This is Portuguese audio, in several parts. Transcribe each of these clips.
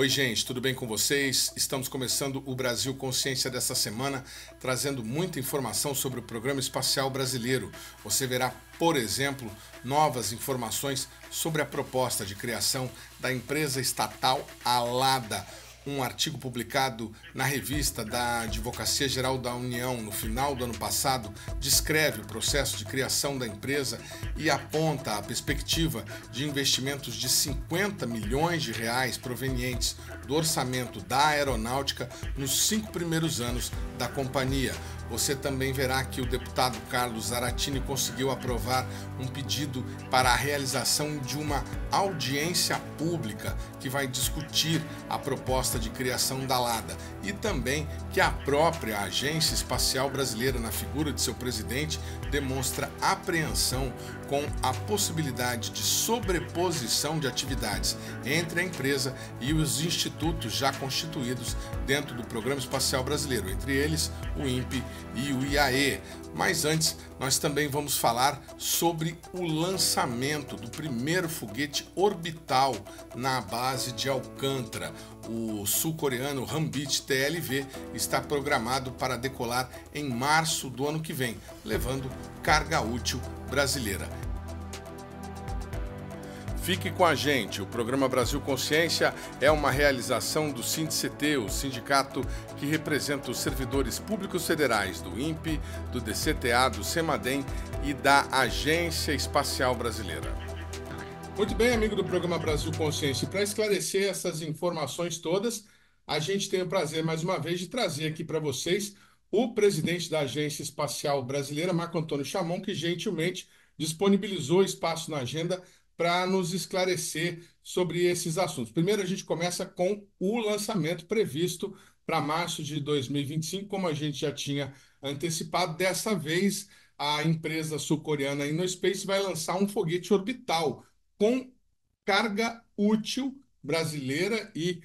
Oi, gente, tudo bem com vocês? Estamos começando o Brasil Consciência dessa semana, trazendo muita informação sobre o Programa Espacial Brasileiro. Você verá, por exemplo, novas informações sobre a proposta de criação da empresa estatal Alada. Um artigo publicado na revista da Advocacia Geral da União no final do ano passado descreve o processo de criação da empresa e aponta a perspectiva de investimentos de 50 milhões de reais provenientes do orçamento da aeronáutica nos 5 primeiros anos da companhia. Você também verá que o deputado Carlos Zaratini conseguiu aprovar um pedido para a realização de uma audiência pública que vai discutir a proposta de criação da Alada e também que a própria Agência Espacial Brasileira, na figura de seu presidente, demonstra apreensão com a possibilidade de sobreposição de atividades entre a empresa e os institutos já constituídos dentro do Programa Espacial Brasileiro, entre eles o INPE e o IAE. Mas antes, nós também vamos falar sobre o lançamento do primeiro foguete orbital na base de Alcântara. O sul-coreano Hanbit TLV está programado para decolar em março do ano que vem, levando carga útil brasileira. Fique com a gente, o programa Brasil Consciência é uma realização do SINDCT, o sindicato que representa os servidores públicos federais do INPE, do DCTA, do CEMADEM e da Agência Espacial Brasileira. Muito bem, amigo do programa Brasil Consciência, para esclarecer essas informações todas, a gente tem o prazer mais uma vez de trazer aqui para vocês o presidente da Agência Espacial Brasileira, Marco Antônio Chamon, que gentilmente disponibilizou espaço na agenda para nos esclarecer sobre esses assuntos. Primeiro, a gente começa com o lançamento previsto para março de 2025, como a gente já tinha antecipado. Dessa vez, a empresa sul-coreana InnoSpace vai lançar um foguete orbital com carga útil brasileira e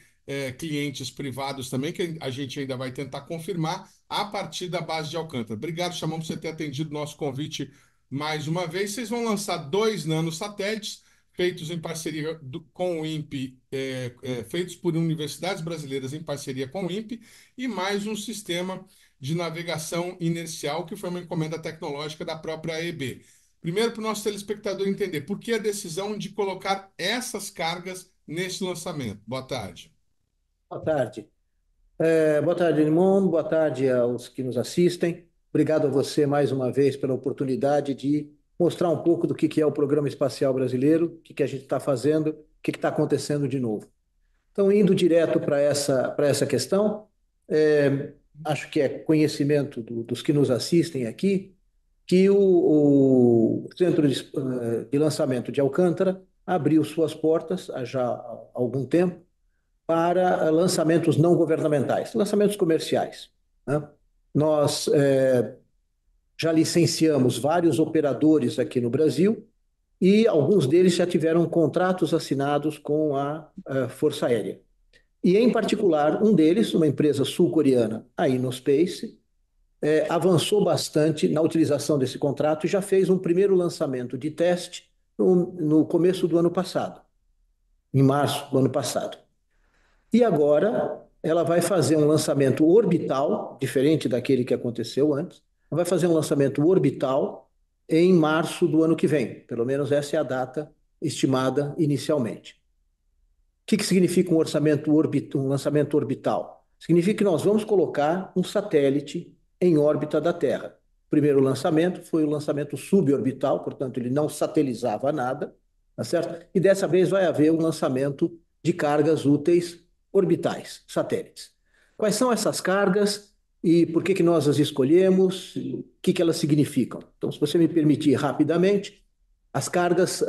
clientes privados também, que a gente ainda vai tentar confirmar a partir da base de Alcântara. Obrigado, Chamon, por você ter atendido o nosso convite mais uma vez. Vocês vão lançar 2 nanosatélites feitos em parceria com o INPE, feitos por universidades brasileiras em parceria com o INPE, e mais um sistema de navegação inercial, que foi uma encomenda tecnológica da própria AEB. Primeiro, para o nosso telespectador entender, por que a decisão de colocar essas cargas nesse lançamento? Boa tarde. Boa tarde. Boa tarde, Edmundo. Boa tarde aos que nos assistem. Obrigado a você mais uma vez pela oportunidade de mostrar um pouco do que é o Programa Espacial Brasileiro, o que a gente está fazendo, o que está acontecendo de novo. Então, indo direto para essa questão, acho que é conhecimento dos que nos assistem aqui, que o Centro de Lançamento de Alcântara abriu suas portas há já algum tempo para lançamentos não governamentais, lançamentos comerciais, né? Nós já licenciamos vários operadores aqui no Brasil e alguns deles já tiveram contratos assinados com a Força Aérea. E, em particular, um deles, uma empresa sul-coreana, a InnoSpace, avançou bastante na utilização desse contrato e já fez um primeiro lançamento de teste no começo do ano passado, em março do ano passado. E agora ela vai fazer um lançamento orbital, diferente daquele que aconteceu antes. Ela vai fazer um lançamento orbital em março do ano que vem. Pelo menos essa é a data estimada inicialmente. O que significa um lançamento orbital? Significa que nós vamos colocar um satélite em órbita da Terra. O primeiro lançamento foi o lançamento suborbital, portanto ele não satelizava nada, tá certo? E dessa vez vai haver um lançamento de cargas úteis orbitais, satélites. Quais são essas cargas e por que nós as escolhemos, o que elas significam? Então, se você me permitir rapidamente, as cargas,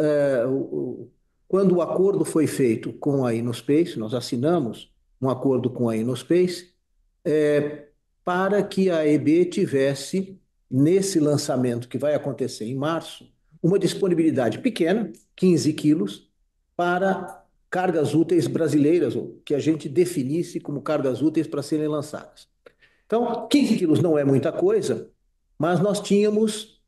quando o acordo foi feito com a InnoSpace, nós assinamos um acordo com a InnoSpace, para que a EB tivesse, nesse lançamento que vai acontecer em março, uma disponibilidade pequena, 15 quilos, para cargas úteis brasileiras, ou que a gente definisse como cargas úteis para serem lançadas. Então, 15 quilos não é muita coisa, mas nós tínhamos,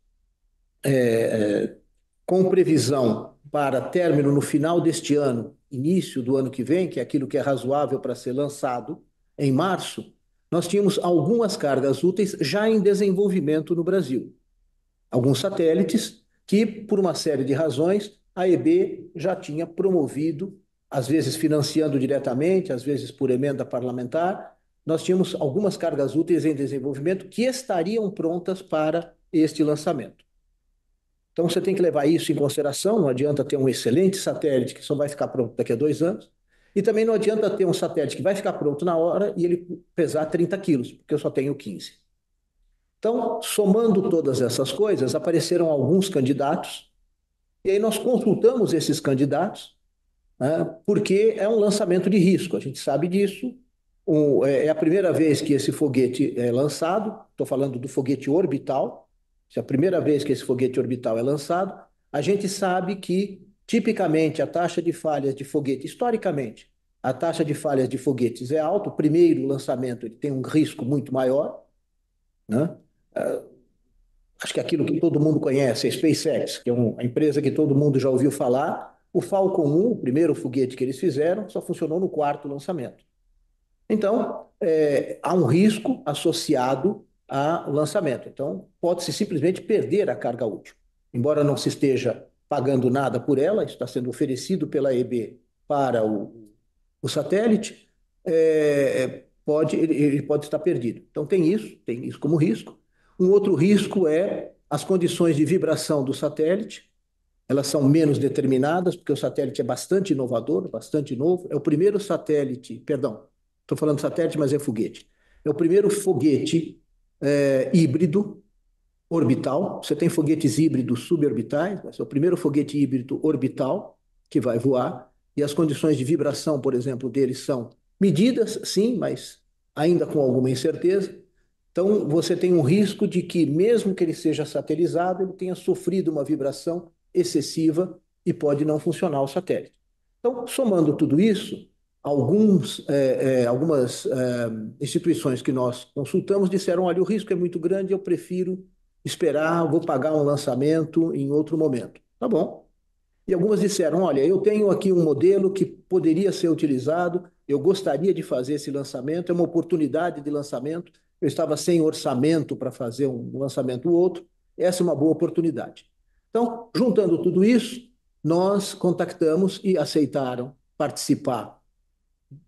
com previsão para término no final deste ano início do ano que vem, que é aquilo que é razoável para ser lançado em março, nós tínhamos algumas cargas úteis já em desenvolvimento no Brasil. Alguns satélites que, por uma série de razões, a EB já tinha promovido, às vezes financiando diretamente, às vezes por emenda parlamentar. Nós tínhamos algumas cargas úteis em desenvolvimento que estariam prontas para este lançamento. Então, você tem que levar isso em consideração. Não adianta ter um excelente satélite que só vai ficar pronto daqui a 2 anos. E também não adianta ter um satélite que vai ficar pronto na hora e ele pesar 30 quilos, porque eu só tenho 15. Então, somando todas essas coisas, apareceram alguns candidatos, e aí nós consultamos esses candidatos, né, porque é um lançamento de risco, a gente sabe disso. É a primeira vez que esse foguete é lançado, estou falando do foguete orbital, é a primeira vez que esse foguete orbital é lançado. A gente sabe que, tipicamente, a taxa de falhas de foguete, historicamente, a taxa de falhas de foguetes é alta. O primeiro lançamento ele tem um risco muito maior, né? Acho que aquilo que todo mundo conhece, a SpaceX, que é uma empresa que todo mundo já ouviu falar. O Falcon 1, o primeiro foguete que eles fizeram, só funcionou no quarto lançamento. Então, há um risco associado ao lançamento. Então, pode-se simplesmente perder a carga útil. Embora não se esteja pagando nada por ela, isso está sendo oferecido pela EB para o satélite, ele pode estar perdido. Então, tem isso como risco. Um outro risco é as condições de vibração do satélite. Elas são menos determinadas, porque o satélite é bastante inovador, bastante novo. É o primeiro satélite, perdão, estou falando satélite, mas é foguete. É o primeiro foguete híbrido orbital. Você tem foguetes híbridos suborbitais, mas é o primeiro foguete híbrido orbital que vai voar. E as condições de vibração, por exemplo, deles são medidas, sim, mas ainda com alguma incerteza. Então, você tem um risco de que, mesmo que ele seja satelizado, ele tenha sofrido uma vibração excessiva e pode não funcionar o satélite. Então, somando tudo isso, algumas instituições que nós consultamos disseram: olha, o risco é muito grande, eu prefiro esperar, vou pagar um lançamento em outro momento. Tá bom. E algumas disseram: olha, eu tenho aqui um modelo que poderia ser utilizado, eu gostaria de fazer esse lançamento, é uma oportunidade de lançamento, eu estava sem orçamento para fazer um lançamento ou outro, essa é uma boa oportunidade. Então, juntando tudo isso, nós contactamos e aceitaram participar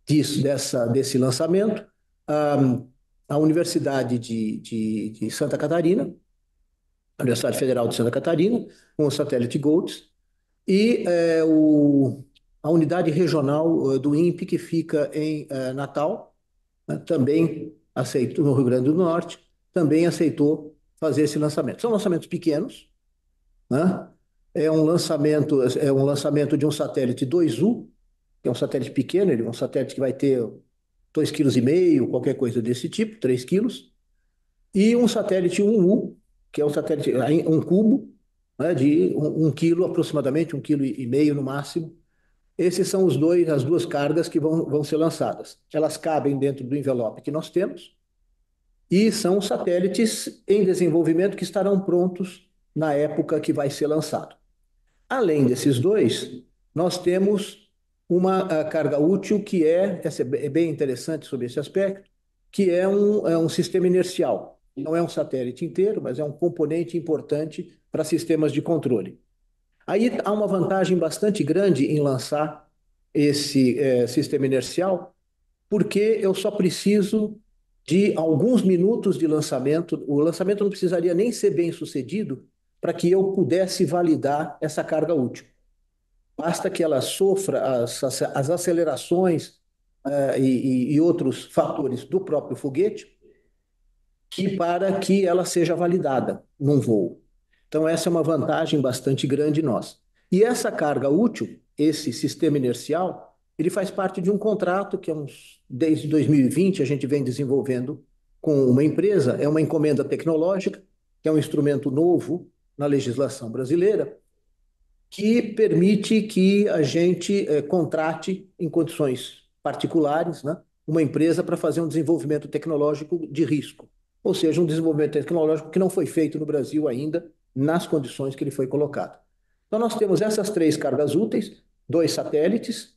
desse lançamento a Universidade de Santa Catarina, a Universidade Federal de Santa Catarina, com o satélite GOLDS, e a unidade regional do INPE, que fica em Natal, né, também aceitou, no Rio Grande do Norte, também aceitou fazer esse lançamento. São lançamentos pequenos, né? É um lançamento de um satélite 2U, que é um satélite pequeno, ele é um satélite que vai ter 2,5 kg, qualquer coisa desse tipo, 3 quilos, e um satélite 1U, que é um satélite, um cubo, né, de 1 quilo aproximadamente, 1,5 kg no máximo. Esses são as duas cargas que vão ser lançadas. Elas cabem dentro do envelope que nós temos e são satélites em desenvolvimento que estarão prontos na época que vai ser lançado. Além desses dois, nós temos uma carga útil que essa é bem interessante sobre esse aspecto, que é um sistema inercial. Não é um satélite inteiro, mas é um componente importante para sistemas de controle. Aí há uma vantagem bastante grande em lançar esse sistema inercial, porque eu só preciso de alguns minutos de lançamento. O lançamento não precisaria nem ser bem sucedido para que eu pudesse validar essa carga útil. Basta que ela sofra as acelerações e outros fatores do próprio foguete para que ela seja validada num voo. Então, essa é uma vantagem bastante grande nossa. E essa carga útil, esse sistema inercial, ele faz parte de um contrato que desde 2020 a gente vem desenvolvendo com uma empresa, é uma encomenda tecnológica, que é um instrumento novo na legislação brasileira, que permite que a gente contrate em condições particulares, né, uma empresa para fazer um desenvolvimento tecnológico de risco. Ou seja, um desenvolvimento tecnológico que não foi feito no Brasil ainda, nas condições que ele foi colocado. Então, nós temos essas 3 cargas úteis, 2 satélites,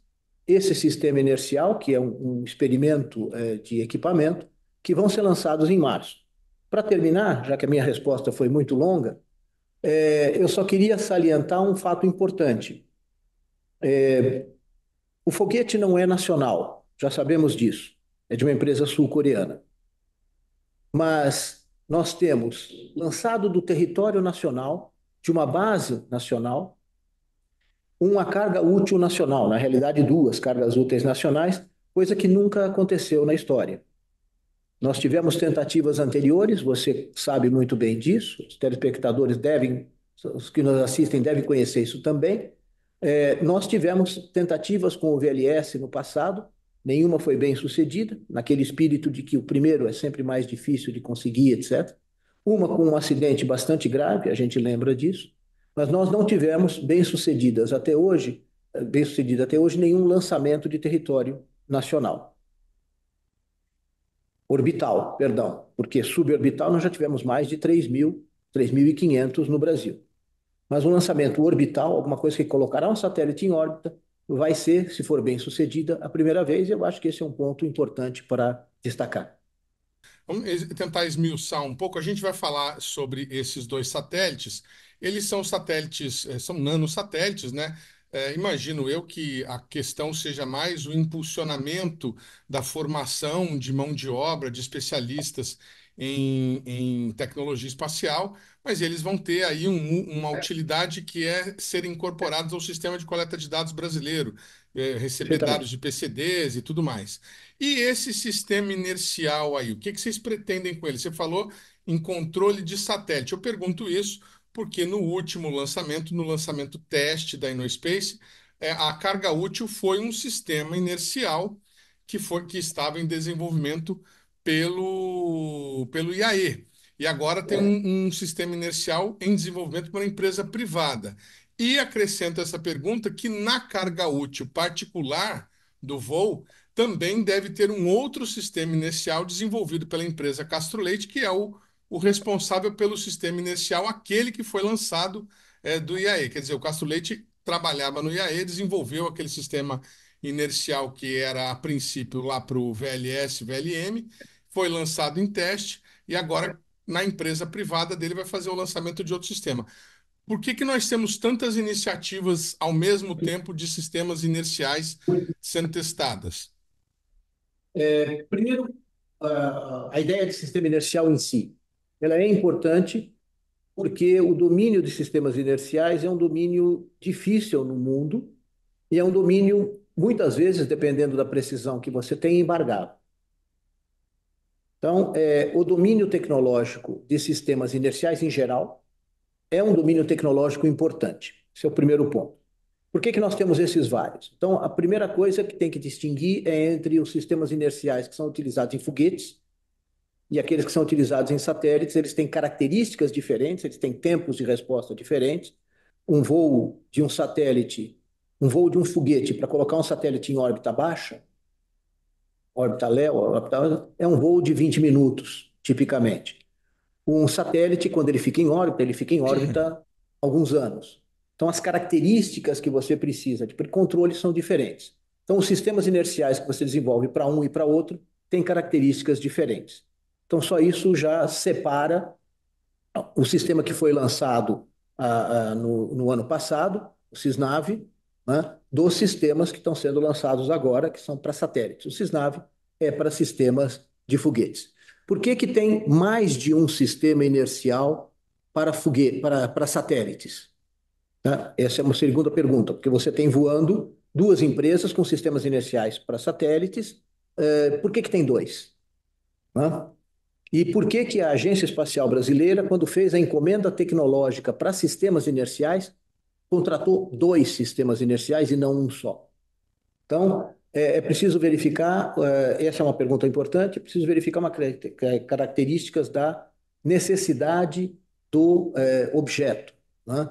esse sistema inercial, que é um experimento de equipamento, que vão ser lançados em março. Para terminar, já que a minha resposta foi muito longa, eu só queria salientar um fato importante. O foguete não é nacional, já sabemos disso. É de uma empresa sul-coreana. Mas nós temos lançado do território nacional, de uma base nacional, uma carga útil nacional, na realidade, duas cargas úteis nacionais, coisa que nunca aconteceu na história. Nós tivemos tentativas anteriores, você sabe muito bem disso, os telespectadores devem, os que nos assistem devem conhecer isso também. Nós tivemos tentativas com o VLS no passado, nenhuma foi bem sucedida, naquele espírito de que o primeiro é sempre mais difícil de conseguir, etc. Uma com um acidente bastante grave, a gente lembra disso, mas nós não tivemos bem sucedido até hoje, nenhum lançamento de território nacional. Orbital, perdão, porque suborbital nós já tivemos mais de 3.500 no Brasil. Mas um lançamento orbital, alguma coisa que colocará um satélite em órbita, vai ser, se for bem sucedida, a primeira vez, e eu acho que esse é um ponto importante para destacar. Vamos tentar esmiuçar um pouco. A gente vai falar sobre esses dois satélites. Eles são satélites, são nanosatélites, né? Imagino eu que a questão seja mais o impulsionamento da formação de mão de obra de especialistas em tecnologia espacial, mas eles vão ter aí uma utilidade que é ser incorporados ao sistema de coleta de dados brasileiro, receber dados Perfeitamente. de PCDs e tudo mais. E esse sistema inercial aí, o que que vocês pretendem com ele? Você falou em controle de satélite. Eu pergunto isso porque no último lançamento, no lançamento teste da InnoSpace, a carga útil foi um sistema inercial que estava em desenvolvimento pelo IAE. E agora tem um sistema inercial em desenvolvimento por uma empresa privada. E acrescento essa pergunta que na carga útil particular do voo, também deve ter um outro sistema inercial desenvolvido pela empresa Castro Leite, que é o responsável pelo sistema inercial, aquele que foi lançado do IAE. Quer dizer, o Castro Leite trabalhava no IAE, desenvolveu aquele sistema inercial que era, a princípio, lá para o VLS, VLM, foi lançado em teste e agora, na empresa privada dele, vai fazer o lançamento de outro sistema. Por que que nós temos tantas iniciativas ao mesmo tempo de sistemas inerciais sendo testadas? Primeiro, a ideia de sistema inercial em si, ela é importante porque o domínio de sistemas inerciais é um domínio difícil no mundo e é um domínio, muitas vezes, dependendo da precisão que você tem, embargado. Então, o domínio tecnológico de sistemas inerciais em geral é um domínio tecnológico importante. Esse é o primeiro ponto. Por que que nós temos esses vários? Então, a primeira coisa que tem que distinguir é entre os sistemas inerciais que são utilizados em foguetes e aqueles que são utilizados em satélites. Eles têm características diferentes, eles têm tempos de resposta diferentes. Um voo de um satélite, um voo de um foguete para colocar um satélite em órbita baixa, órbita LEO, é um voo de 20 minutos, tipicamente. Um satélite, quando ele fica em órbita alguns anos. Então, as características que você precisa de controle são diferentes. Então, os sistemas inerciais que você desenvolve para um e para outro têm características diferentes. Então, só isso já separa o sistema que foi lançado no ano passado, o Cisnave, né, dos sistemas que estão sendo lançados agora, que são para satélites. O Cisnave é para sistemas de foguetes. Por que que tem mais de um sistema inercial para satélites? Né? Essa é uma segunda pergunta, porque você tem voando duas empresas com sistemas inerciais para satélites. Por que que tem dois? Né? E por que que a Agência Espacial Brasileira, quando fez a encomenda tecnológica para sistemas inerciais, contratou dois sistemas inerciais e não um só? Então, é preciso verificar, essa é uma pergunta importante, é preciso verificar características da necessidade do objeto. Né?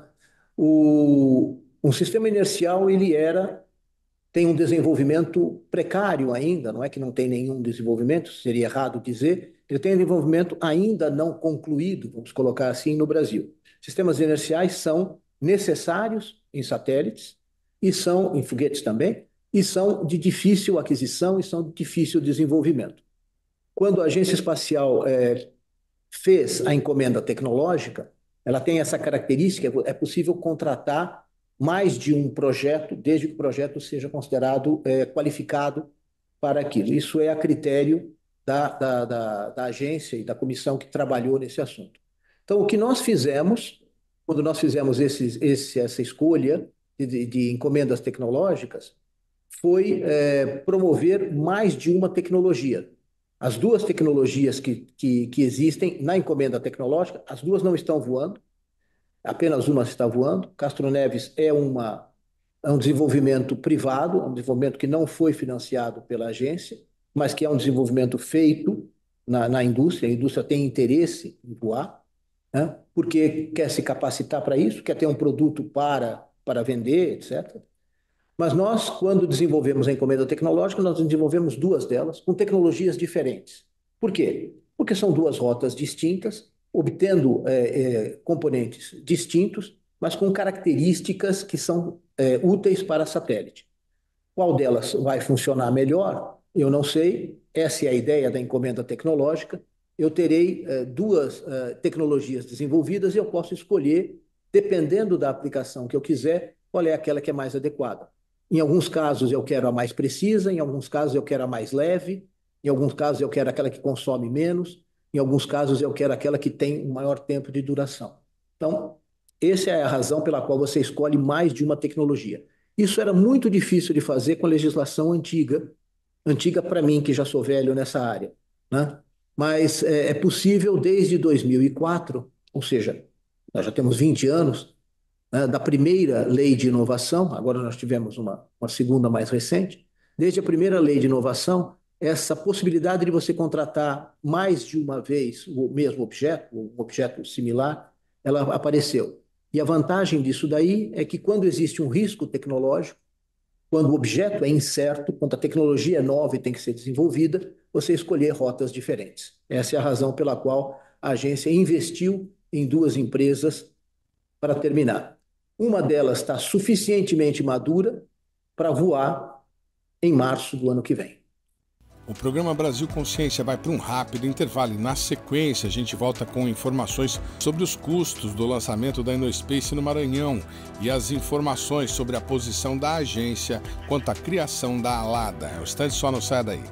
Um sistema inercial, tem um desenvolvimento precário ainda, não é que não tem nenhum desenvolvimento, seria errado dizer, ele tem um desenvolvimento ainda não concluído, vamos colocar assim, no Brasil. Sistemas inerciais são necessários em satélites e são em foguetes também, e são de difícil aquisição e são de difícil desenvolvimento. Quando a Agência Espacial fez a encomenda tecnológica, ela tem essa característica, é possível contratar mais de um projeto, desde que o projeto seja considerado qualificado para aquilo. Isso é a critério da agência e da comissão que trabalhou nesse assunto. Então, o que nós fizemos, quando nós fizemos essa escolha de encomendas tecnológicas, foi promover mais de uma tecnologia. As duas tecnologias que existem na encomenda tecnológica, as duas não estão voando, apenas uma está voando. Castro Neves é um desenvolvimento privado, é um desenvolvimento que não foi financiado pela agência, mas que é um desenvolvimento feito na indústria. A indústria tem interesse em voar, né? Porque quer se capacitar para isso, quer ter um produto para vender, etc. Mas nós, quando desenvolvemos a encomenda tecnológica, nós desenvolvemos duas delas com tecnologias diferentes. Por quê? Porque são duas rotas distintas, obtendo componentes distintos, mas com características que são úteis para satélite. Qual delas vai funcionar melhor? Eu não sei. Essa é a ideia da encomenda tecnológica. Eu terei duas tecnologias desenvolvidas e eu posso escolher, dependendo da aplicação que eu quiser, qual é aquela que é mais adequada. Em alguns casos eu quero a mais precisa, em alguns casos eu quero a mais leve, em alguns casos eu quero aquela que consome menos, em alguns casos eu quero aquela que tem um maior tempo de duração. Então, essa é a razão pela qual você escolhe mais de uma tecnologia. Isso era muito difícil de fazer com a legislação antiga, antiga para mim, que já sou velho nessa área, né? Mas é possível desde 2004, ou seja, nós já temos 20 anos, né, da primeira lei de inovação, agora nós tivemos uma segunda mais recente, desde a primeira lei de inovação, essa possibilidade de você contratar mais de uma vez o mesmo objeto, um objeto similar, ela apareceu. E a vantagem disso daí é que quando existe um risco tecnológico, quando o objeto é incerto, quando a tecnologia é nova e tem que ser desenvolvida, você escolher rotas diferentes. Essa é a razão pela qual a agência investiu em duas empresas para terminar. Uma delas está suficientemente madura para voar em março do ano que vem. O programa Brasil Consciência vai para um rápido intervalo e, na sequência, a gente volta com informações sobre os custos do lançamento da InnoSpace no Maranhão e as informações sobre a posição da agência quanto à criação da Alada. É o instante, só não saia daí.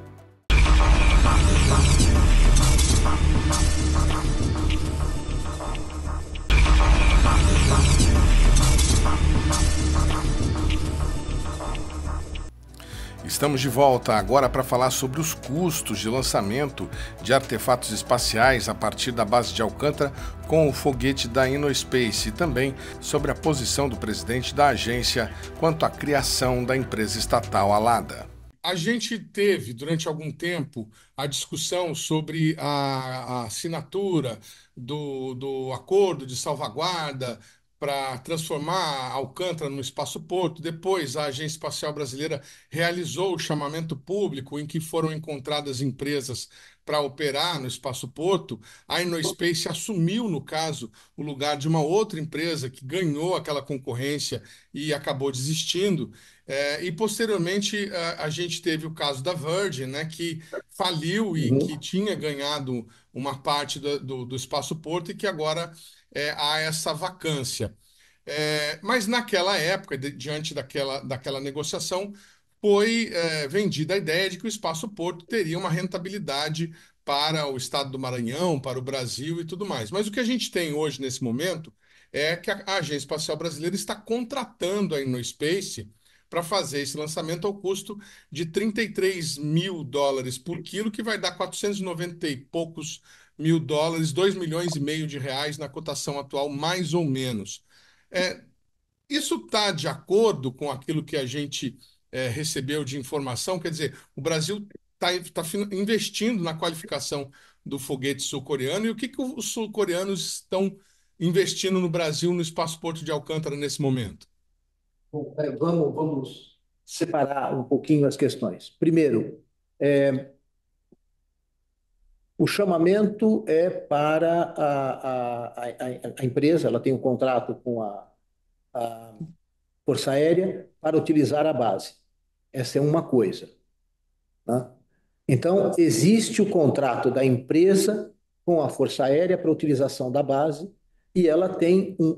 Estamos de volta agora para falar sobre os custos de lançamento de artefatos espaciais a partir da base de Alcântara com o foguete da InnoSpace e também sobre a posição do presidente da agência quanto à criação da empresa estatal Alada. A gente teve, durante algum tempo, a discussão sobre a assinatura do acordo de salvaguarda para transformar Alcântara no espaço-porto. Depois, a Agência Espacial Brasileira realizou o chamamento público em que foram encontradas empresas para operar no espaço-porto. A InnoSpace assumiu, no caso, o lugar de uma outra empresa que ganhou aquela concorrência e acabou desistindo. E posteriormente a gente teve o caso da Virgin, né, que faliu e que tinha ganhado uma parte do Espaço Porto e que agora há essa vacância. Mas naquela época, diante daquela negociação, foi vendida a ideia de que o Espaço Porto teria uma rentabilidade para o estado do Maranhão, para o Brasil e tudo mais. Mas o que a gente tem hoje, nesse momento, é que a Agência Espacial Brasileira está contratando a InnoSpace para fazer esse lançamento ao custo de US$ 33.000 por quilo, que vai dar 490 e poucos mil dólares, 2,5 milhões na cotação atual, mais ou menos. Isso está de acordo com aquilo que a gente recebeu de informação? Quer dizer, o Brasil está investindo na qualificação do foguete sul-coreano e o que os sul-coreanos estão investindo no Brasil, no espaço Porto de Alcântara, nesse momento? Bom, vamos separar um pouquinho as questões. Primeiro, o chamamento é para a empresa, ela tem um contrato com a Força Aérea para utilizar a base. Essa é uma coisa, né? Então, existe o contrato da empresa com a Força Aérea para utilização da base e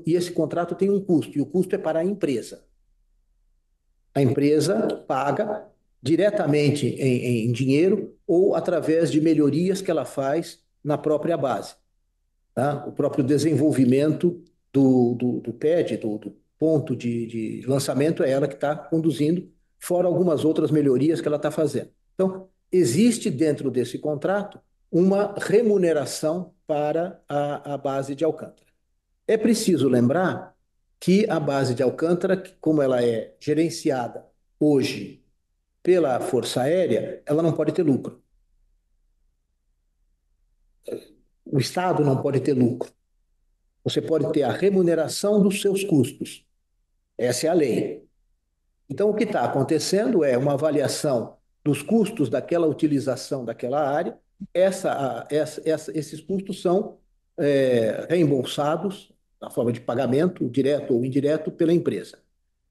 esse contrato tem um custo, e o custo é para a empresa. A empresa paga diretamente em dinheiro ou através de melhorias que ela faz na própria base, tá? O próprio desenvolvimento do PED, do ponto de lançamento, é ela que está conduzindo, fora algumas outras melhorias que ela está fazendo. Então, existe dentro desse contrato uma remuneração para a base de Alcântara. É preciso lembrar que a base de Alcântara, como ela é gerenciada hoje pela Força Aérea, ela não pode ter lucro. O Estado não pode ter lucro. Você pode ter a remuneração dos seus custos. Essa é a lei. Então, o que está acontecendo é uma avaliação dos custos daquela utilização daquela área. Esses custos são reembolsados na forma de pagamento, direto ou indireto, pela empresa.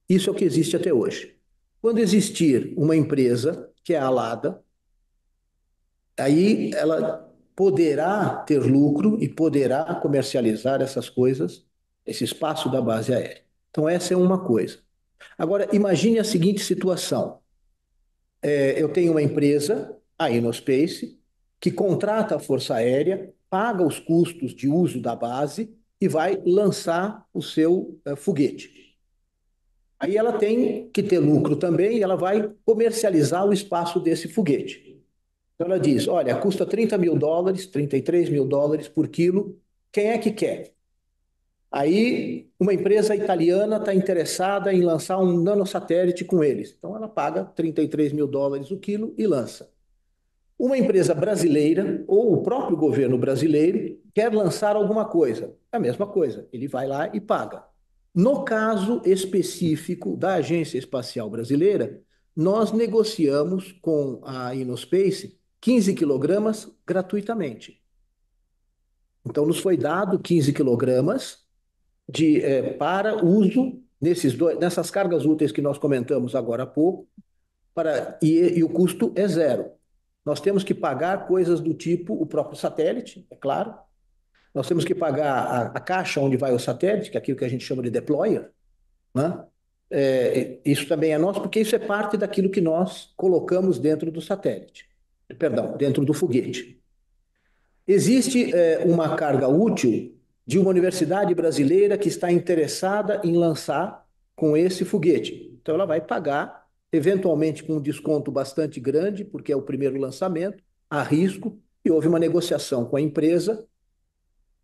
Isso é o que existe até hoje. Quando existir uma empresa, que é a Alada, aí ela poderá ter lucro e poderá comercializar essas coisas, esse espaço da base aérea. Então, essa é uma coisa. Agora, imagine a seguinte situação. Eu tenho uma empresa, a Innospace, que contrata a Força Aérea, paga os custos de uso da base e vai lançar o seu foguete. Aí ela tem que ter lucro também e ela vai comercializar o espaço desse foguete. Então ela diz: olha, custa US$ 30.000, US$ 33.000 por quilo. Quem é que quer? Aí uma empresa italiana está interessada em lançar um nanosatélite com eles. Então ela paga US$ 33.000 o quilo e lança. Uma empresa brasileira ou o próprio governo brasileiro quer lançar alguma coisa. É a mesma coisa, ele vai lá e paga. No caso específico da Agência Espacial Brasileira, nós negociamos com a Innospace 15 quilogramas gratuitamente. Então, nos foi dado 15 quilogramas para uso nessas cargas úteis que nós comentamos agora há pouco, e o custo é zero. Nós temos que pagar coisas do tipo o próprio satélite, é claro. Nós temos que pagar a caixa onde vai o satélite, que é aquilo que a gente chama de deployer, né? Isso também é nosso, porque isso é parte daquilo que nós colocamos dentro do satélite, perdão, dentro do foguete. Existe uma carga útil de uma universidade brasileira que está interessada em lançar com esse foguete. Então, ela vai pagar, eventualmente com um desconto bastante grande, porque é o primeiro lançamento, a risco, e houve uma negociação com a empresa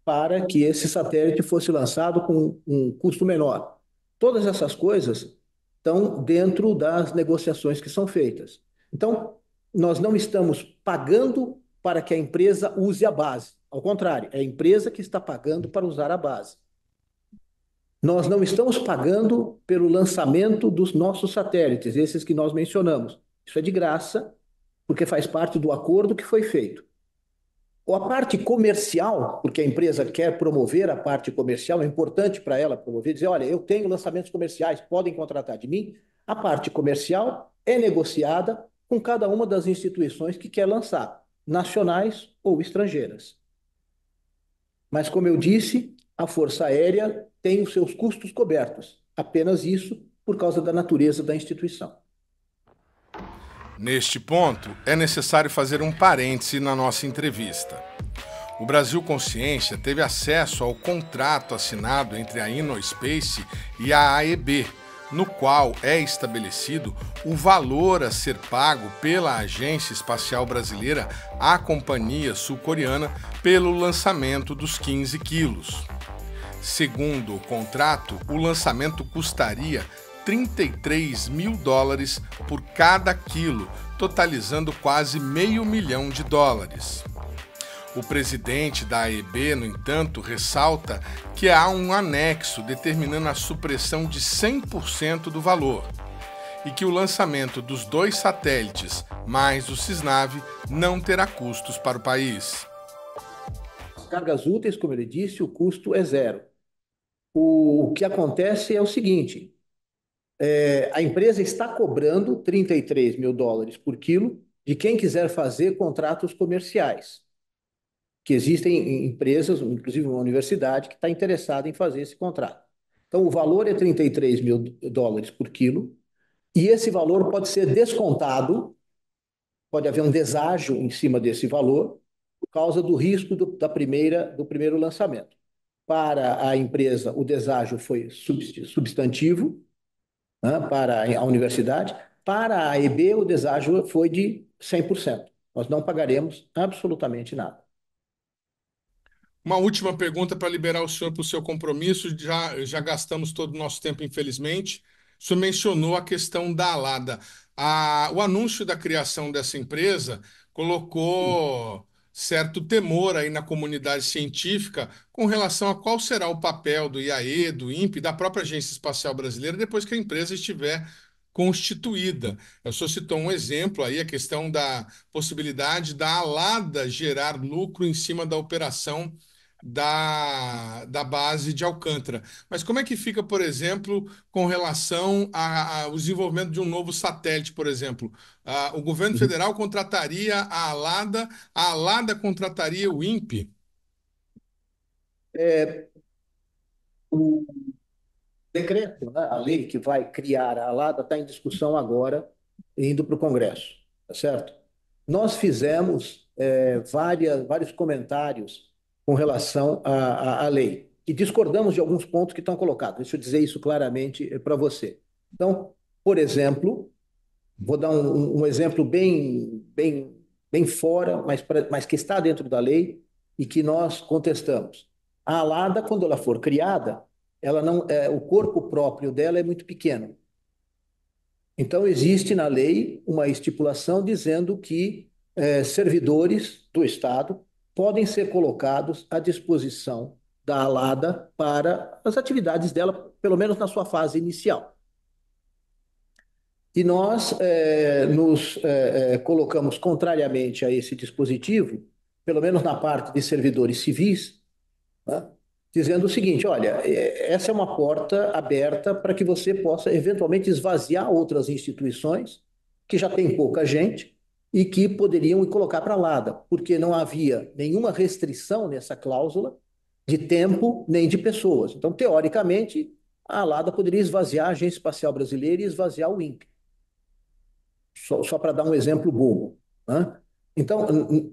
para que esse satélite fosse lançado com um custo menor. Todas essas coisas estão dentro das negociações que são feitas. Então, nós não estamos pagando para que a empresa use a base. Ao contrário, é a empresa que está pagando para usar a base. Nós não estamos pagando pelo lançamento dos nossos satélites, esses que nós mencionamos. Isso é de graça, porque faz parte do acordo que foi feito. Ou a parte comercial, porque a empresa quer promover a parte comercial, é importante para ela promover, dizer: olha, eu tenho lançamentos comerciais, podem contratar de mim. A parte comercial é negociada com cada uma das instituições que quer lançar, nacionais ou estrangeiras. Mas, como eu disse, a Força Aérea tem os seus custos cobertos. Apenas isso por causa da natureza da instituição. Neste ponto, é necessário fazer um parêntese na nossa entrevista. O Brasil Consciência teve acesso ao contrato assinado entre a Innospace e a AEB, no qual é estabelecido o valor a ser pago pela Agência Espacial Brasileira à companhia sul-coreana pelo lançamento dos 15 quilos. Segundo o contrato, o lançamento custaria US$ 33.000 por cada quilo, totalizando quase $500 mil. O presidente da AEB, no entanto, ressalta que há um anexo determinando a supressão de 100% do valor e que o lançamento dos 2 satélites mais o Cisnave não terá custos para o país. As cargas úteis, como ele disse, o custo é zero. O que acontece é o seguinte: A empresa está cobrando US$ 33.000 por quilo de quem quiser fazer contratos comerciais, que existem empresas, inclusive uma universidade, que está interessada em fazer esse contrato. Então, o valor é US$ 33.000 por quilo, e esse valor pode ser descontado, pode haver um deságio em cima desse valor, por causa do risco do primeiro lançamento. Para a empresa, o deságio foi substantivo, né, para a universidade. Para a AEB, o deságio foi de 100%. Nós não pagaremos absolutamente nada. Uma última pergunta para liberar o senhor para o seu compromisso. Já gastamos todo o nosso tempo, infelizmente. O senhor mencionou a questão da Alada. O anúncio da criação dessa empresa colocou certo temor aí na comunidade científica com relação a qual será o papel do IAE, do INPE, da própria Agência Espacial Brasileira, depois que a empresa estiver constituída. O senhor citou um exemplo aí, a questão da possibilidade da Alada gerar lucro em cima da operação da base de Alcântara. Mas como é que fica, por exemplo, com relação ao desenvolvimento de um novo satélite, por exemplo? O governo federal contrataria a Alada contrataria o INPE? O decreto, né, a lei que vai criar a ALADA está em discussão agora, indo para o Congresso, tá certo? Nós fizemos vários comentários com relação à lei e discordamos de alguns pontos que estão colocados. Deixa eu dizer isso claramente para você. Então, por exemplo, vou dar um exemplo bem fora, mas que está dentro da lei e que nós contestamos. A ALADA, quando ela for criada, ela não, o corpo próprio dela é muito pequeno. Então, existe na lei uma estipulação dizendo que servidores do Estado podem ser colocados à disposição da ALADA para as atividades dela, pelo menos na sua fase inicial. E nós nos colocamos contrariamente a esse dispositivo, pelo menos na parte de servidores civis, né, dizendo o seguinte: olha, essa é uma porta aberta para que você possa eventualmente esvaziar outras instituições que já têm pouca gente e que poderiam colocar para a Lada, porque não havia nenhuma restrição nessa cláusula de tempo nem de pessoas. Então, teoricamente, a Lada poderia esvaziar a Agência Espacial Brasileira e esvaziar o INPE. Só para dar um exemplo bobo, né? Então,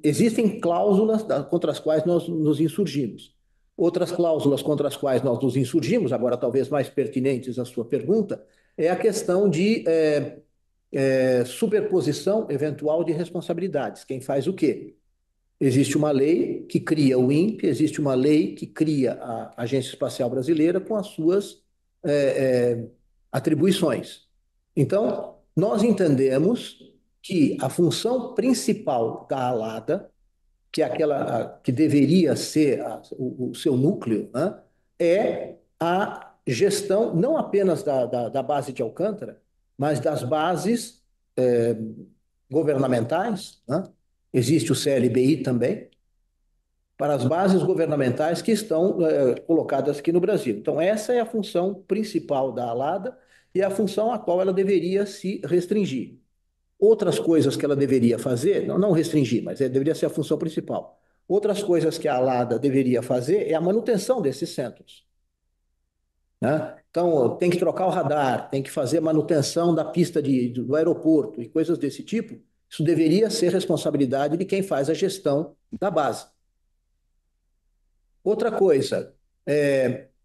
existem cláusulas contra as quais nós nos insurgimos. Outras cláusulas contra as quais nós nos insurgimos, agora talvez mais pertinentes à sua pergunta, é a questão de superposição eventual de responsabilidades. Quem faz o quê? Existe uma lei que cria o INPE, existe uma lei que cria a Agência Espacial Brasileira com as suas atribuições. Então, nós entendemos que a função principal da ALADA, que é aquela que deveria ser o seu núcleo, né, é a gestão não apenas da base de Alcântara, mas das bases governamentais, né? Existe o CLBI também, para as bases governamentais que estão colocadas aqui no Brasil. Então, essa é a função principal da ALADA e é a função a qual ela deveria se restringir. Outras coisas que ela deveria fazer, não restringir, mas deveria ser a função principal. Outras coisas que a ALADA deveria fazer é a manutenção desses centros, né? Então, tem que trocar o radar, tem que fazer manutenção da pista do aeroporto e coisas desse tipo. Isso deveria ser responsabilidade de quem faz a gestão da base. Outra coisa,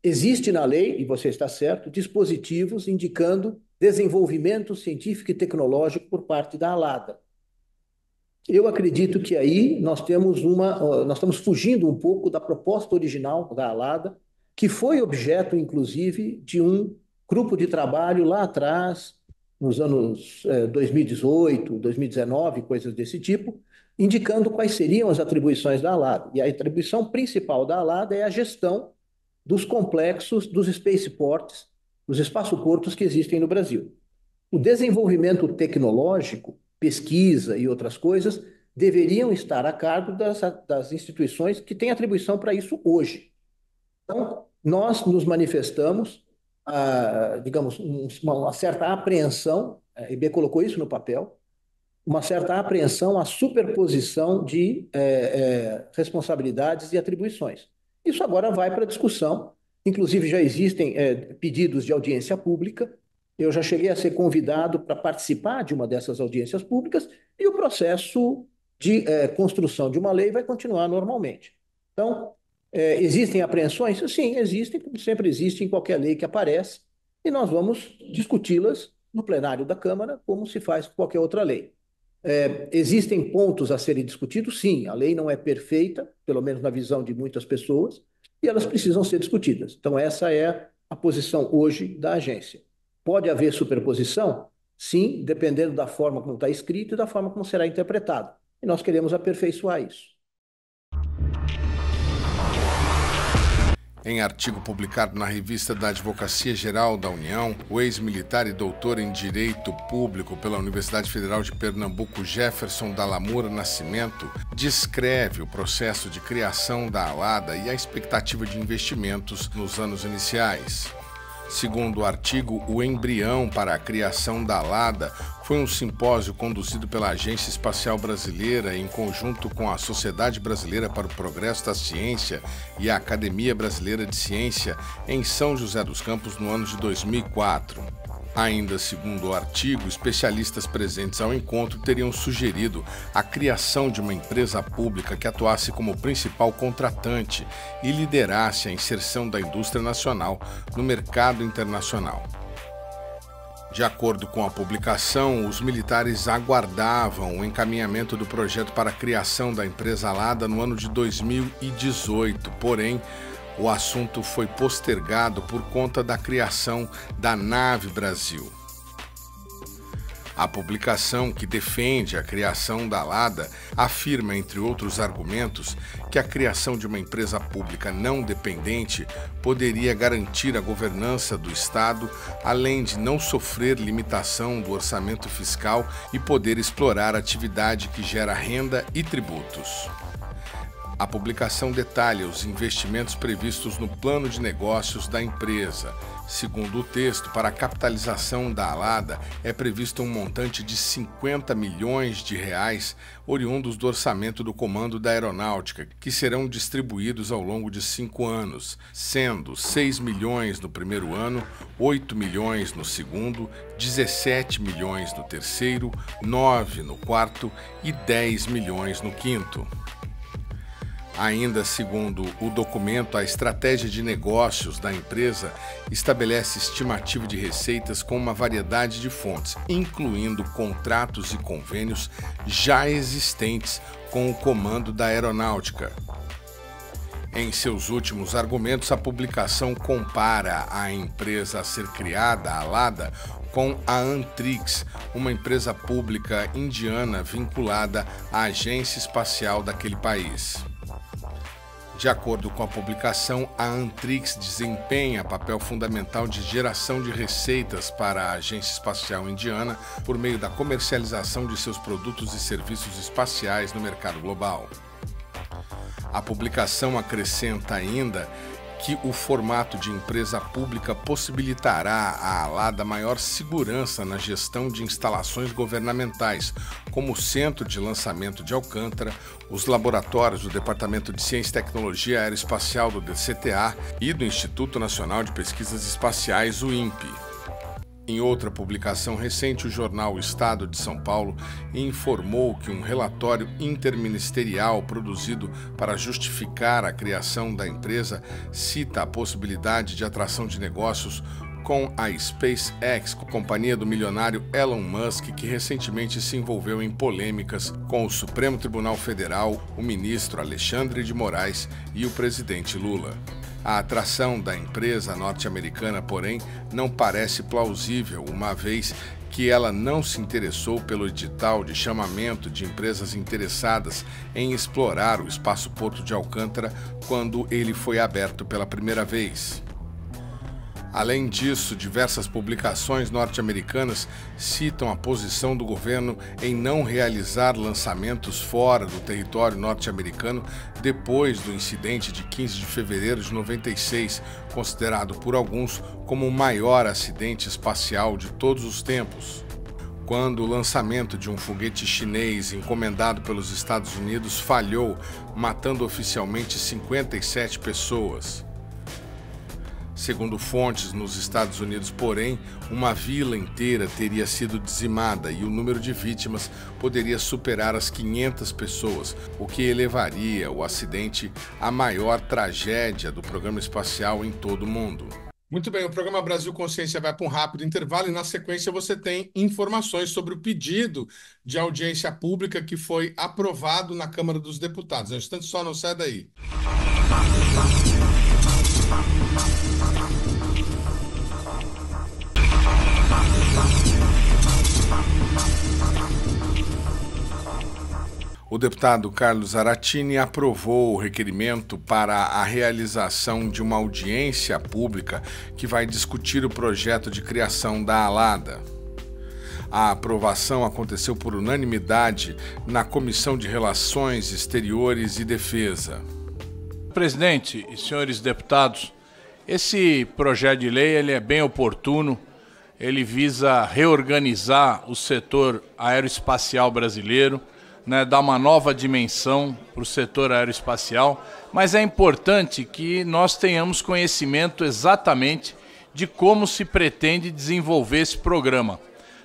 existe na lei, e você está certo, dispositivos indicando desenvolvimento científico e tecnológico por parte da ALADA. Eu acredito que aí nós estamos fugindo um pouco da proposta original da ALADA, que foi objeto, inclusive, de um grupo de trabalho lá atrás, nos anos 2018, 2019, coisas desse tipo, indicando quais seriam as atribuições da ALADA. E a atribuição principal da ALADA é a gestão dos complexos dos spaceports, dos espaçoportos que existem no Brasil. O desenvolvimento tecnológico, pesquisa e outras coisas deveriam estar a cargo das instituições que têm atribuição para isso hoje. Então, nós nos manifestamos digamos, uma certa apreensão, a IB colocou isso no papel, uma certa apreensão à superposição de responsabilidades e atribuições. Isso agora vai para discussão, inclusive já existem pedidos de audiência pública, eu já cheguei a ser convidado para participar de uma dessas audiências públicas e o processo de construção de uma lei vai continuar normalmente. Então, existem apreensões? Sim, existem, como sempre existe em qualquer lei que aparece, e nós vamos discuti-las no plenário da Câmara, como se faz com qualquer outra lei. Existem pontos a serem discutidos? Sim, a lei não é perfeita, pelo menos na visão de muitas pessoas, e elas precisam ser discutidas. Então, essa é a posição hoje da agência. Pode haver superposição? Sim, dependendo da forma como está escrito e da forma como será interpretado. E nós queremos aperfeiçoar isso. Em artigo publicado na Revista da Advocacia Geral da União, o ex-militar e doutor em Direito Público pela Universidade Federal de Pernambuco, Jefferson Dallamura Nascimento, descreve o processo de criação da ALADA e a expectativa de investimentos nos anos iniciais. Segundo o artigo, o embrião para a criação da ALADA foi um simpósio conduzido pela Agência Espacial Brasileira em conjunto com a Sociedade Brasileira para o Progresso da Ciência e a Academia Brasileira de Ciência em São José dos Campos no ano de 2004. Ainda segundo o artigo, especialistas presentes ao encontro teriam sugerido a criação de uma empresa pública que atuasse como principal contratante e liderasse a inserção da indústria nacional no mercado internacional. De acordo com a publicação, os militares aguardavam o encaminhamento do projeto para a criação da empresa ALADA no ano de 2018, porém, o assunto foi postergado por conta da criação da Nave Brasil. A publicação, que defende a criação da ALADA, afirma, entre outros argumentos, que a criação de uma empresa pública não dependente poderia garantir a governança do Estado, além de não sofrer limitação do orçamento fiscal e poder explorar atividade que gera renda e tributos. A publicação detalha os investimentos previstos no plano de negócios da empresa. Segundo o texto, para a capitalização da ALADA é previsto um montante de 50 milhões de reais oriundos do orçamento do Comando da Aeronáutica, que serão distribuídos ao longo de 5 anos, sendo 6 milhões no primeiro ano, 8 milhões no segundo, 17 milhões no terceiro, 9 no quarto e 10 milhões no quinto. Ainda segundo o documento, a estratégia de negócios da empresa estabelece estimativa de receitas com uma variedade de fontes, incluindo contratos e convênios já existentes com o Comando da Aeronáutica. Em seus últimos argumentos, a publicação compara a empresa a ser criada, a ALADA, com a Antrix, uma empresa pública indiana vinculada à agência espacial daquele país. De acordo com a publicação, a Antrix desempenha papel fundamental de geração de receitas para a Agência Espacial Indiana por meio da comercialização de seus produtos e serviços espaciais no mercado global. A publicação acrescenta ainda que o formato de empresa pública possibilitará à ALADA maior segurança na gestão de instalações governamentais, como o Centro de Lançamento de Alcântara, os laboratórios do Departamento de Ciência e Tecnologia Aeroespacial do DCTA e do Instituto Nacional de Pesquisas Espaciais, o INPE. Em outra publicação recente, o jornal O Estado de São Paulo informou que um relatório interministerial produzido para justificar a criação da empresa cita a possibilidade de atração de negócios com a SpaceX, companhia do milionário Elon Musk, que recentemente se envolveu em polêmicas com o Supremo Tribunal Federal, o ministro Alexandre de Moraes e o presidente Lula. A atração da empresa norte-americana, porém, não parece plausível, uma vez que ela não se interessou pelo edital de chamamento de empresas interessadas em explorar o espaço-porto de Alcântara quando ele foi aberto pela primeira vez. Além disso, diversas publicações norte-americanas citam a posição do governo em não realizar lançamentos fora do território norte-americano depois do incidente de 15 de fevereiro de 96, considerado por alguns como o maior acidente espacial de todos os tempos. Quando o lançamento de um foguete chinês encomendado pelos Estados Unidos falhou, matando oficialmente 57 pessoas. Segundo fontes nos Estados Unidos, porém, uma vila inteira teria sido dizimada e o número de vítimas poderia superar as 500 pessoas, o que elevaria o acidente à maior tragédia do programa espacial em todo o mundo. Muito bem, o programa Brasil Consciência vai para um rápido intervalo e na sequência você tem informações sobre o pedido de audiência pública que foi aprovado na Câmara dos Deputados. Um instante só, não sai daí. O deputado Carlos Aratini aprovou o requerimento para a realização de uma audiência pública que vai discutir o projeto de criação da ALADA. A aprovação aconteceu por unanimidade na Comissão de Relações Exteriores e Defesa. Presidente e senhores deputados, esse projeto de lei ele é bem oportuno. Ele visa reorganizar o setor aeroespacial brasileiro, dar uma nova dimensão para o setor aeroespacial, mas é importante que nós tenhamos conhecimento exatamente de como se pretende desenvolver esse programa.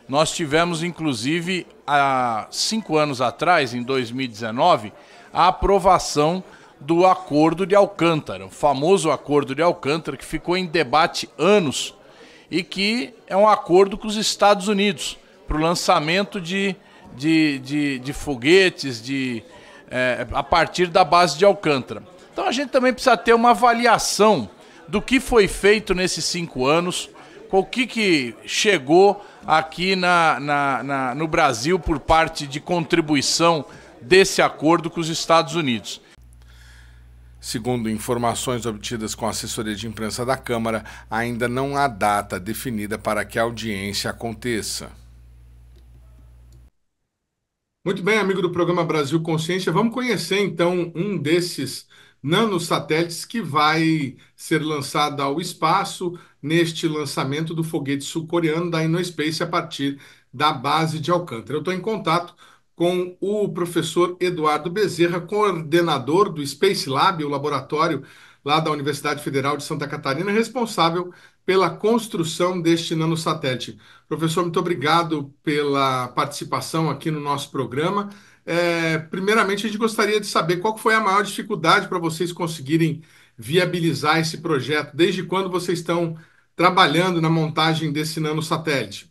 Nós tivemos, inclusive, há 5 anos atrás, em 2019, a aprovação do Acordo de Alcântara, o famoso Acordo de Alcântara, que ficou em debate anos e que é um acordo com os Estados Unidos para o lançamento de foguetes a partir da base de Alcântara. Então a gente também precisa ter uma avaliação do que foi feito nesses 5 anos, com o que chegou aqui no Brasil por parte de contribuição desse acordo com os Estados Unidos. Segundo informações obtidas com a assessoria de imprensa da Câmara, ainda não há data definida para que a audiência aconteça. Muito bem, amigo do programa Brasil Consciência, vamos conhecer então um desses nanosatélites que vai ser lançado ao espaço neste lançamento do foguete sul-coreano da Innospace a partir da base de Alcântara. Eu estou em contato com o professor Eduardo Bezerra, coordenador do Space Lab, o laboratório lá da Universidade Federal de Santa Catarina, responsável pela construção deste nanosatélite. Professor, muito obrigado pela participação aqui no nosso programa. Primeiramente, a gente gostaria de saber qual foi a maior dificuldade para vocês conseguirem viabilizar esse projeto. Desde quando vocês estão trabalhando na montagem desse nanosatélite?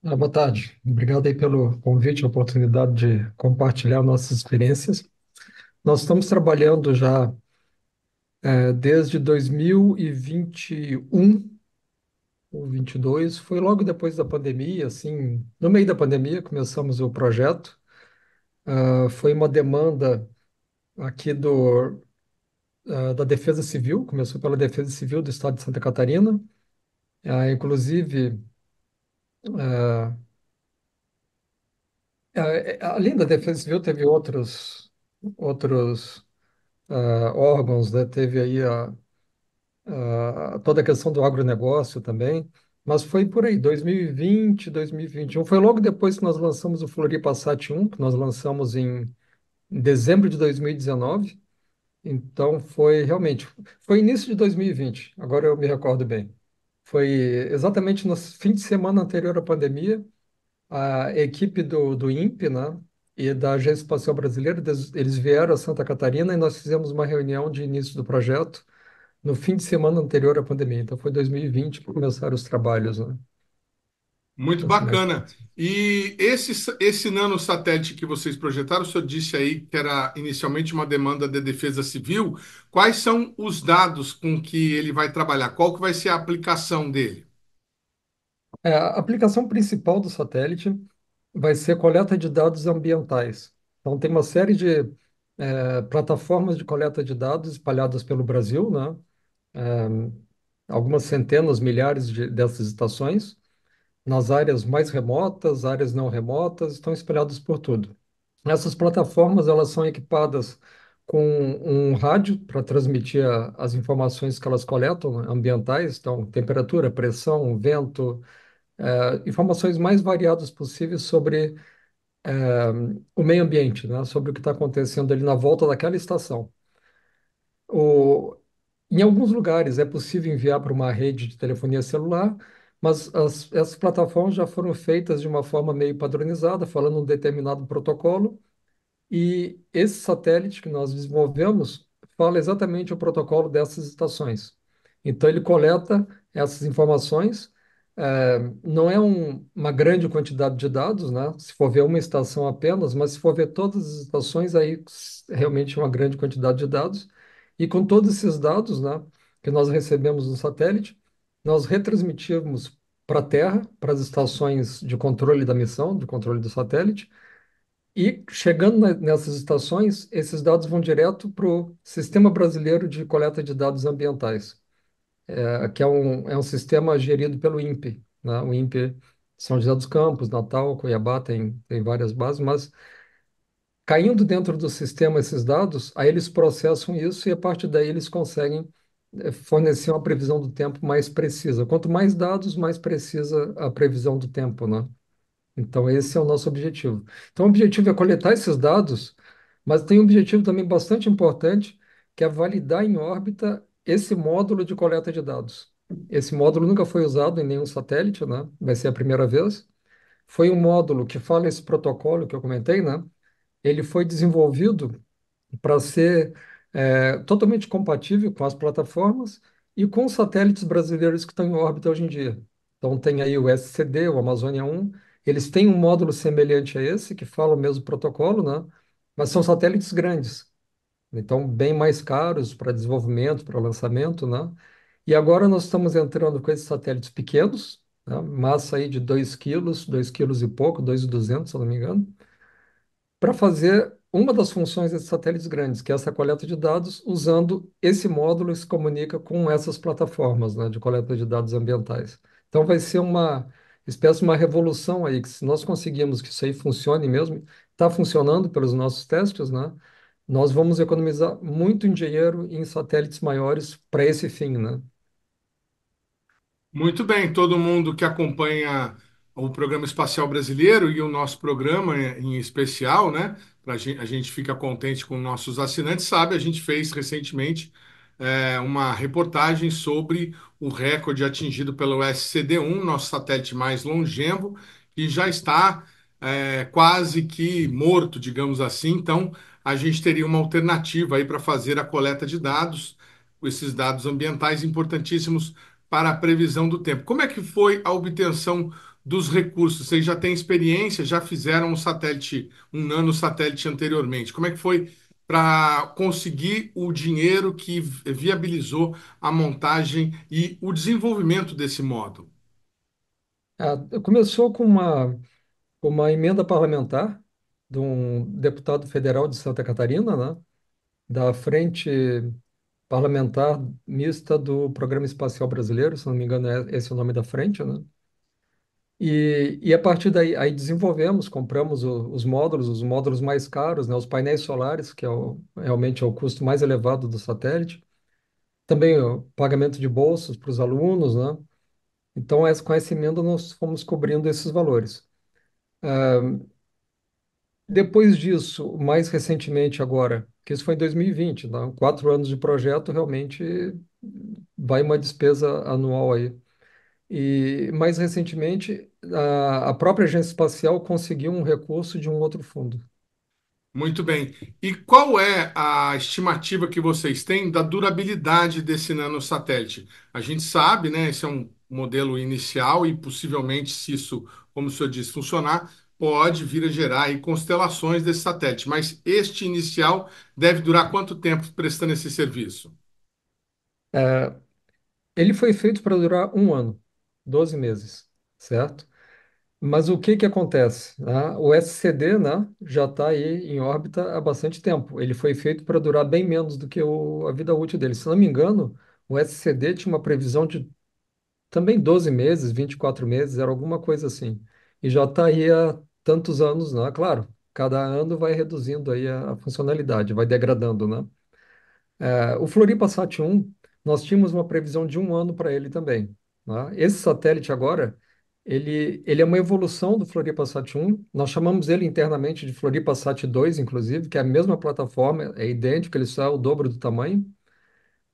Boa tarde. Obrigado aí pelo convite, a oportunidade de compartilhar nossas experiências. Nós estamos trabalhando já desde 2021 ou 22, foi logo depois da pandemia, assim, no meio da pandemia começamos o projeto. Foi uma demanda aqui da Defesa Civil, começou pela Defesa Civil do Estado de Santa Catarina. Inclusive, além da Defesa Civil, teve outros órgãos, né? Teve aí toda a questão do agronegócio também, mas foi por aí, 2020, 2021. Foi logo depois que nós lançamos o Floripasat 1, que nós lançamos em dezembro de 2019. Então, foi início de 2020, agora eu me recordo bem. Foi exatamente no fim de semana anterior à pandemia, a equipe do INPE, né, e da Agência Espacial Brasileira, eles vieram a Santa Catarina e nós fizemos uma reunião de início do projeto no fim de semana anterior à pandemia. Então foi 2020 que começaram os trabalhos, né? Muito Então, bacana. E esse nanosatélite que vocês projetaram, o senhor disse aí que era inicialmente uma demanda de defesa civil. Quais são os dados com que ele vai trabalhar? Qual que vai ser a aplicação dele? a aplicação principal do satélite vai ser coleta de dados ambientais. Então tem uma série de plataformas de coleta de dados espalhadas pelo Brasil, né? algumas centenas, milhares dessas estações, nas áreas mais remotas, áreas não remotas, estão espalhadas por tudo. Essas plataformas elas são equipadas com um rádio para transmitir as informações que elas coletam, né, ambientais, então temperatura, pressão, vento, informações mais variadas possíveis sobre o meio ambiente, né, sobre o que está acontecendo ali na volta daquela estação. O, Em alguns lugares é possível enviar para uma rede de telefonia celular, mas essas plataformas já foram feitas de uma forma meio padronizada, falando um determinado protocolo. E esse satélite que nós desenvolvemos fala exatamente o protocolo dessas estações. Então, ele coleta essas informações. Não é uma grande quantidade de dados, né? Se for ver uma estação apenas, mas se for ver todas as estações, aí realmente é uma grande quantidade de dados. E com todos esses dados, né, que nós recebemos no satélite, nós retransmitimos para a Terra, para as estações de controle da missão, de controle do satélite, e chegando nessas estações, esses dados vão direto para o Sistema Brasileiro de Coleta de Dados Ambientais, que é um sistema gerido pelo INPE, né? O INPE, São José dos Campos, Natal, Cuiabá, tem várias bases, mas caindo dentro do sistema esses dados, aí eles processam isso e a partir daí eles conseguem fornecer uma previsão do tempo mais precisa. Quanto mais dados, mais precisa a previsão do tempo, né? Então, esse é o nosso objetivo. Então, o objetivo é coletar esses dados, mas tem um objetivo também bastante importante, que é validar em órbita esse módulo de coleta de dados. Esse módulo nunca foi usado em nenhum satélite, né? Vai ser a primeira vez. Foi um módulo que fala esse protocolo que eu comentei, né? Ele foi desenvolvido para ser totalmente compatível com as plataformas e com os satélites brasileiros que estão em órbita hoje em dia. Então, tem aí o SCD, o Amazônia 1, eles têm um módulo semelhante a esse, que fala o mesmo protocolo, né? Mas são satélites grandes, então bem mais caros para desenvolvimento, para lançamento, né? E agora nós estamos entrando com esses satélites pequenos, né? Massa aí de 2 quilos, 2 quilos e pouco, 2.200, se eu não me engano, para fazer uma das funções desses satélites grandes, que é essa coleta de dados, usando esse módulo que se comunica com essas plataformas, né, de coleta de dados ambientais. Então vai ser uma espécie de uma revolução aí, que se nós conseguirmos que isso aí funcione mesmo, está funcionando pelos nossos testes, né, nós vamos economizar muito em dinheiro em satélites maiores para esse fim, né? Muito bem, todo mundo que acompanha o Programa Espacial Brasileiro e o nosso programa em especial, né? A gente fica contente com nossos assinantes, sabe? A gente fez recentemente uma reportagem sobre o recorde atingido pelo SCD-1, nosso satélite mais longevo, que já está quase que morto, digamos assim. Então, a gente teria uma alternativa aí para fazer a coleta de dados, esses dados ambientais importantíssimos para a previsão do tempo. Como é que foi a obtenção dos recursos? Vocês já têm experiência, já fizeram um nanosatélite anteriormente. Como é que foi para conseguir o dinheiro que viabilizou a montagem e o desenvolvimento desse módulo? Começou com uma emenda parlamentar de um deputado federal de Santa Catarina, né, da Frente Parlamentar Mista do Programa Espacial Brasileiro, se não me engano, esse é o nome da frente, né? E a partir daí, aí desenvolvemos, compramos os módulos mais caros, né? Os painéis solares, que realmente é o custo mais elevado do satélite. Também o pagamento de bolsas para os alunos, né? Então, com essa emenda, nós fomos cobrindo esses valores. Depois disso, mais recentemente agora, que isso foi em 2020, né? 4 anos de projeto, realmente vai uma despesa anual aí. E mais recentemente, a própria agência espacial conseguiu um recurso de um outro fundo. Muito bem. E qual é a estimativa que vocês têm da durabilidade desse nanosatélite? A gente sabe, né? Esse é um modelo inicial e possivelmente, se isso, como o senhor disse, funcionar, pode vir a gerar aí constelações desse satélite. Mas este inicial deve durar quanto tempo prestando esse serviço? Ele foi feito para durar um ano, 12 meses, certo? Mas o que que acontece, né? O SCD, né, já está aí em órbita há bastante tempo. Ele foi feito para durar bem menos do que a vida útil dele. Se não me engano, O SCD tinha uma previsão de também 12 meses, 24 meses, era alguma coisa assim. E já está aí há tantos anos, né? Claro, cada ano vai reduzindo aí a funcionalidade, vai degradando, né? O Floripa Sat 1, nós tínhamos uma previsão de um ano para ele também, né? Esse satélite agora, ele é uma evolução do Floripa Sat 1, nós chamamos ele internamente de Floripa Sat 2, inclusive, que é a mesma plataforma, é idêntico, ele só é o dobro do tamanho.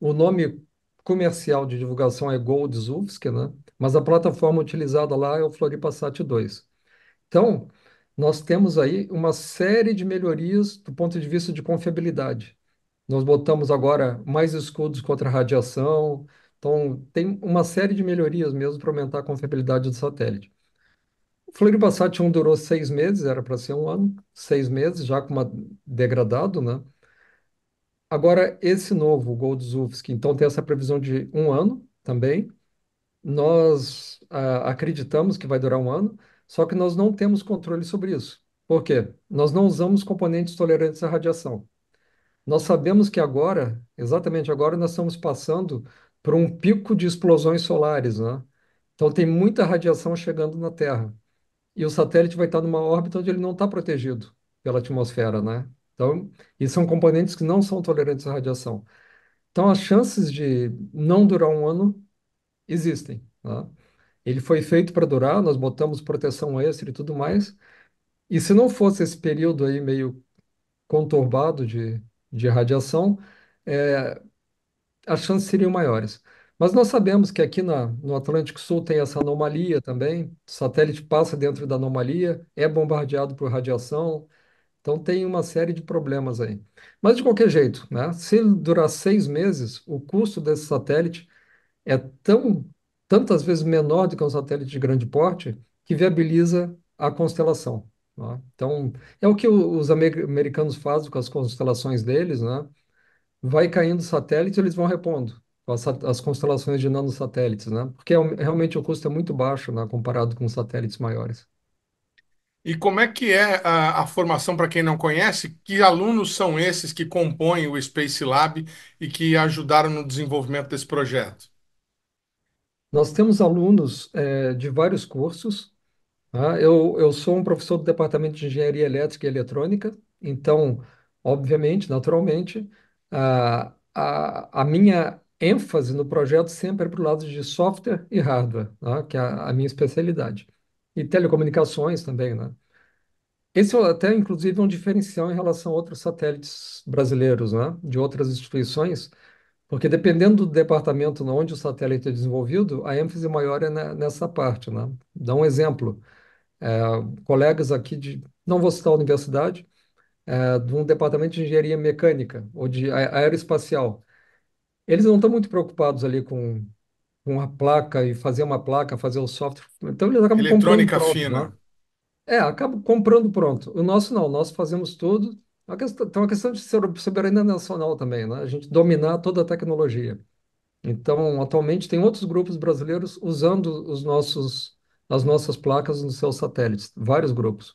O nome comercial de divulgação é Goldzufsk, né? Mas a plataforma utilizada lá é o Floripa Sat 2. Então, nós temos aí uma série de melhorias do ponto de vista de confiabilidade. Nós botamos agora mais escudos contra radiação. Então, tem uma série de melhorias mesmo para aumentar a confiabilidade do satélite. O Floribasat 1 durou 6 meses, era para ser um ano, 6 meses, já com uma degradado, né? Agora, esse novo, o Goldzufsk, então tem essa previsão de um ano também. Nós acreditamos que vai durar um ano, só que nós não temos controle sobre isso. Por quê? Nós não usamos componentes tolerantes à radiação. Nós sabemos que agora, exatamente agora, nós estamos passando por um pico de explosões solares, né? Então tem muita radiação chegando na Terra. E o satélite vai estar numa órbita onde ele não está protegido pela atmosfera, né? Então, e são componentes que não são tolerantes à radiação. Então, as chances de não durar um ano existem, né? Ele foi feito para durar, nós botamos proteção extra e tudo mais. E se não fosse esse período aí meio conturbado de radiação, é, as chances seriam maiores. Mas nós sabemos que aqui no Atlântico Sul tem essa anomalia também. O satélite passa dentro da anomalia, é bombardeado por radiação, então tem uma série de problemas aí. Mas de qualquer jeito, né? Se ele durar 6 meses, o custo desse satélite é tantas vezes menor do que um satélite de grande porte que viabiliza a constelação, né? Então, é o que os americanos fazem com as constelações deles, né? Vai caindo satélite, eles vão repondo com as constelações de nanosatélites, né? Porque realmente o custo é muito baixo, né, comparado com satélites maiores. E como é que é a formação para quem não conhece? Que alunos são esses que compõem o Space Lab e que ajudaram no desenvolvimento desse projeto? Nós temos alunos de vários cursos. Eu sou um professor do Departamento de Engenharia Elétrica e Eletrônica, então, obviamente, naturalmente, a minha ênfase no projeto sempre é para o lado de software e hardware, né, que é a minha especialidade. E telecomunicações também, né? Esse é até, inclusive, um diferencial em relação a outros satélites brasileiros, né, de outras instituições, porque dependendo do departamento onde o satélite é desenvolvido, a ênfase maior é nessa parte, né? Dá um exemplo. É, colegas aqui não vou citar a universidade, de um departamento de engenharia mecânica ou de aeroespacial. Eles não estão muito preocupados ali com a placa e fazer uma placa, fazer o software. Então eles acabam comprando Eletrônica pronto, né? fina. Acabam comprando pronto. O nosso não, nós fazemos tudo. Tem uma questão de soberania nacional também, né? A gente dominar toda a tecnologia. Então, atualmente tem outros grupos brasileiros usando as nossas placas nos seus satélites, vários grupos,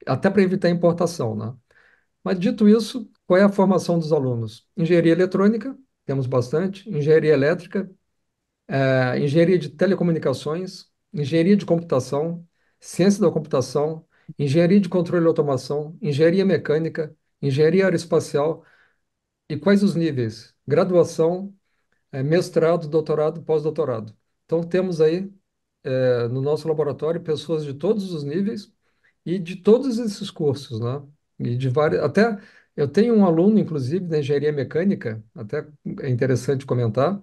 até para evitar importação, né? Mas dito isso, qual é a formação dos alunos? Engenharia eletrônica, temos bastante, engenharia elétrica, engenharia de telecomunicações, engenharia de computação, ciência da computação, engenharia de controle e automação, engenharia mecânica, engenharia aeroespacial. E quais os níveis? Graduação, mestrado, doutorado, pós-doutorado. Então, temos aí, no nosso laboratório, pessoas de todos os níveis e de todos esses cursos, né? E de vários, até eu tenho um aluno, inclusive, da engenharia mecânica, até é interessante comentar.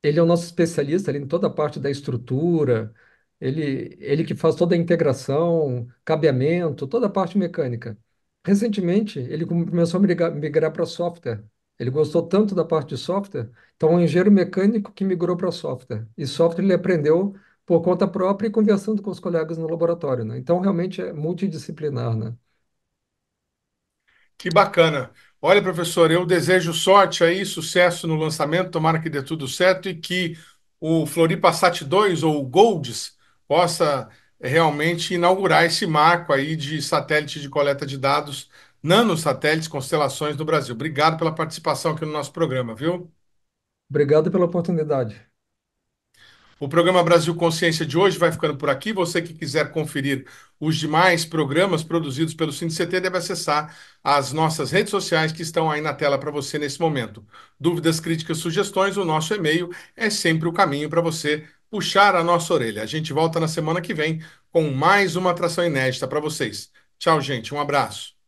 Ele é o nosso especialista ali em toda a parte da estrutura, ele que faz toda a integração, cabeamento, toda a parte mecânica. Recentemente, ele começou a migrar para software. Ele gostou tanto da parte de software, então é um engenheiro mecânico que migrou para software. E software ele aprendeu por conta própria e conversando com os colegas no laboratório, né? Então, realmente é multidisciplinar, né? Que bacana. Olha, professor, eu desejo sorte aí, sucesso no lançamento, tomara que dê tudo certo e que o Floripa Sat 2 ou o Golds possa realmente inaugurar esse marco aí de satélite de coleta de dados, nanosatélites, constelações no Brasil. Obrigado pela participação aqui no nosso programa, viu? Obrigado pela oportunidade. O programa Brasil Consciência de hoje vai ficando por aqui. Você que quiser conferir os demais programas produzidos pelo CINCT deve acessar as nossas redes sociais que estão aí na tela para você nesse momento. Dúvidas, críticas, sugestões, o nosso e-mail é sempre o caminho para você puxar a nossa orelha. A gente volta na semana que vem com mais uma atração inédita para vocês. Tchau, gente. Um abraço.